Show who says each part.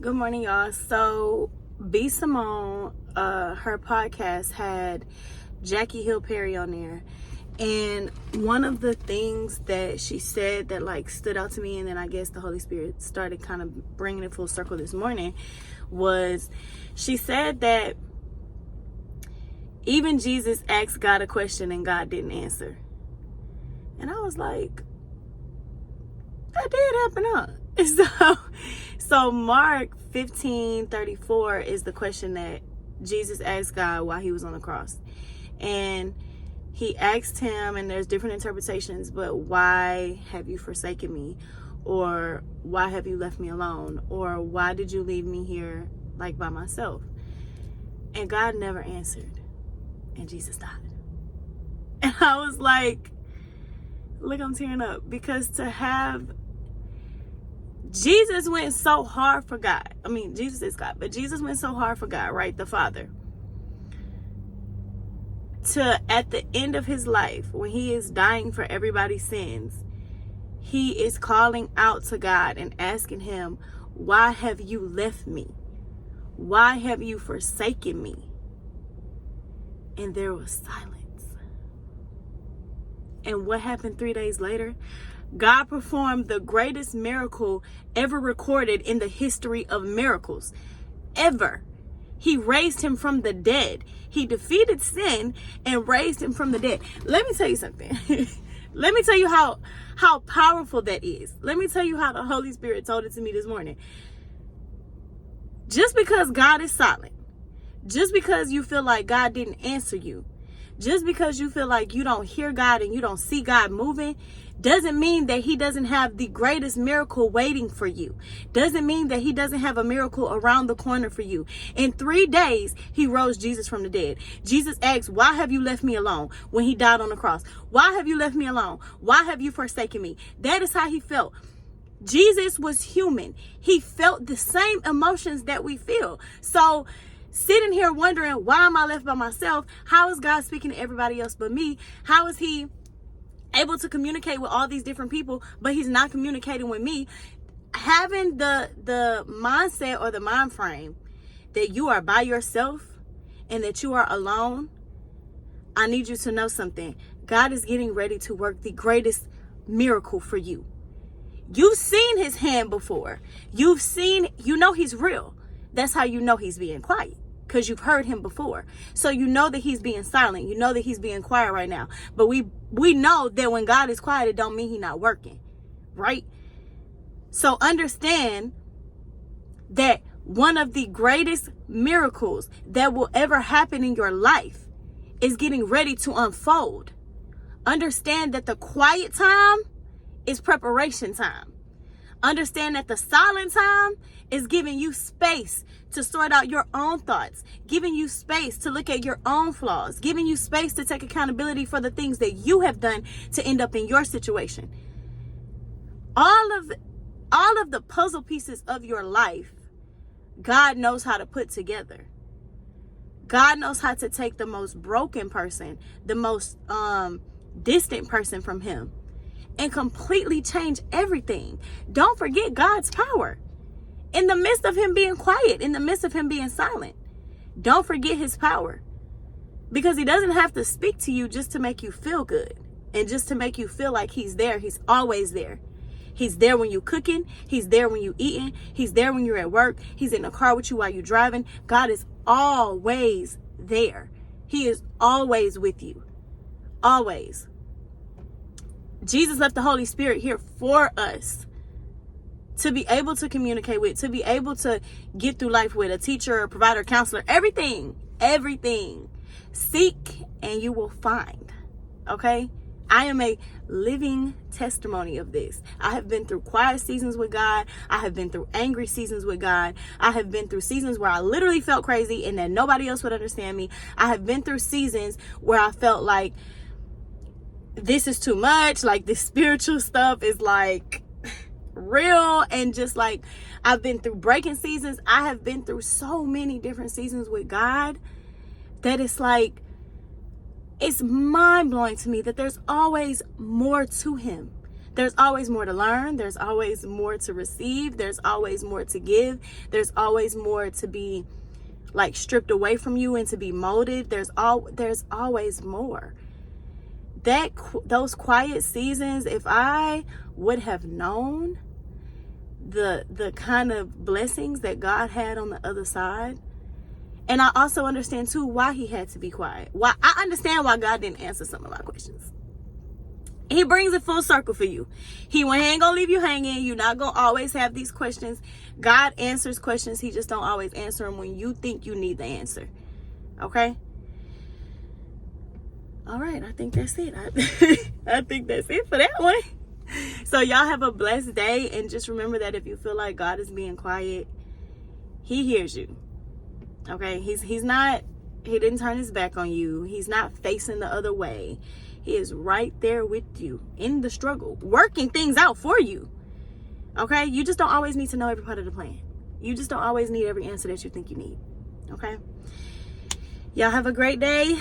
Speaker 1: Good morning, y'all. So, B. Simone, her podcast had Jackie Hill Perry on there. And one of the things that she said that stood out to me, and then I guess the Holy Spirit started kind of bringing it full circle this morning, was she said that even Jesus asked God a question and God didn't answer. And I was like, that did happen, huh? So Mark 15:34 is the question that Jesus asked God while he was on the cross. And he asked him, and there's different interpretations, but why have you forsaken me? Or why have you left me alone? Or why did you leave me here by myself? And God never answered. And Jesus died. And I was like, look, I'm tearing up, because to have Jesus went so hard for God. I mean, Jesus is God, but Jesus went so hard for God, right? The Father. To, at the end of his life, when he is dying for everybody's sins, he is calling out to God and asking him, why have you left me? Why have you forsaken me? And there was silence. And what happened 3 days later? God performed the greatest miracle ever recorded in the history of miracles. Ever. He raised him from the dead. He defeated sin and raised him from the dead. Let me tell you something. Let me tell you how powerful that is. Let me tell you how the Holy Spirit told it to me this morning. Just because God is silent, just because you feel like God didn't answer you, just because you feel like you don't hear God and you don't see God moving, doesn't mean that he doesn't have the greatest miracle waiting for you. Doesn't mean that he doesn't have a miracle around the corner for you. In 3 days, he rose Jesus from the dead. Jesus asked, why have you left me alone when he died on the cross? Why have you left me alone? Why have you forsaken me? That is how he felt. Jesus was human. He felt the same emotions that we feel. So sitting here wondering, why am I left by myself? How is God speaking to everybody else but me? How is he able to communicate with all these different people, but he's not communicating with me? Having the mindset or the mind frame that you are by yourself and that you are alone, I need you to know something. God is getting ready to work the greatest miracle for you. You've seen his hand before. You know he's real. That's how you know he's being quiet, because you've heard him before. So you know that he's being silent. You know that he's being quiet right now. But we know that when God is quiet, it don't mean he's not working, right? So understand that one of the greatest miracles that will ever happen in your life is getting ready to unfold. Understand that the quiet time is preparation time. Understand that the silent time is giving you space to sort out your own thoughts, giving you space to look at your own flaws, giving you space to take accountability for the things that you have done to end up in your situation. All of the puzzle pieces of your life, God knows how to put together. God knows how to take the most broken person, the most distant person from him, and completely change everything. Don't forget God's power. In the midst of him being quiet, in the midst of him being silent, don't forget his power. Because he doesn't have to speak to you just to make you feel good and just to make you feel like he's there. He's always there. He's there when you're cooking. He's there when you're eating. He's there when you're at work. He's in the car with you while you're driving. God is always there. He is always with you. Always. Jesus left the Holy Spirit here for us to be able to communicate with, to be able to get through life with, a teacher, a provider, counselor, everything. Seek and you will find. Okay? I am a living testimony of this. I have been through quiet seasons with God. I have been through angry seasons with God. I have been through seasons where I literally felt crazy and that nobody else would understand me. I have been through seasons where I felt like this is too much. Like this spiritual stuff is real, and just I've been through breaking seasons. I have been through so many different seasons with God that it's it's mind-blowing to me that there's always more to him. There's always more to learn. There's always more to receive. There's always more to give. There's always more to be like stripped away from you and to be molded. There's always more. Those quiet seasons, if I would have known the kind of blessings that God had on the other side. And I also understand too why he had to be quiet. Why I understand why God didn't answer some of my questions. He brings it full circle for you. He ain't gonna leave you hanging. You're not gonna always have these questions. God answers questions. He just don't always answer them when you think you need the answer. Okay? All right, I think that's it. I think that's it for that one. So y'all have a blessed day, and just remember that if you feel like God is being quiet, he hears you. Okay? He didn't turn his back on you. He's not facing the other way. He is right there with you in the struggle, working things out for you. Okay? You just don't always need to know every part of the plan. You just don't always need every answer that you think you need. Okay? Y'all have a great day.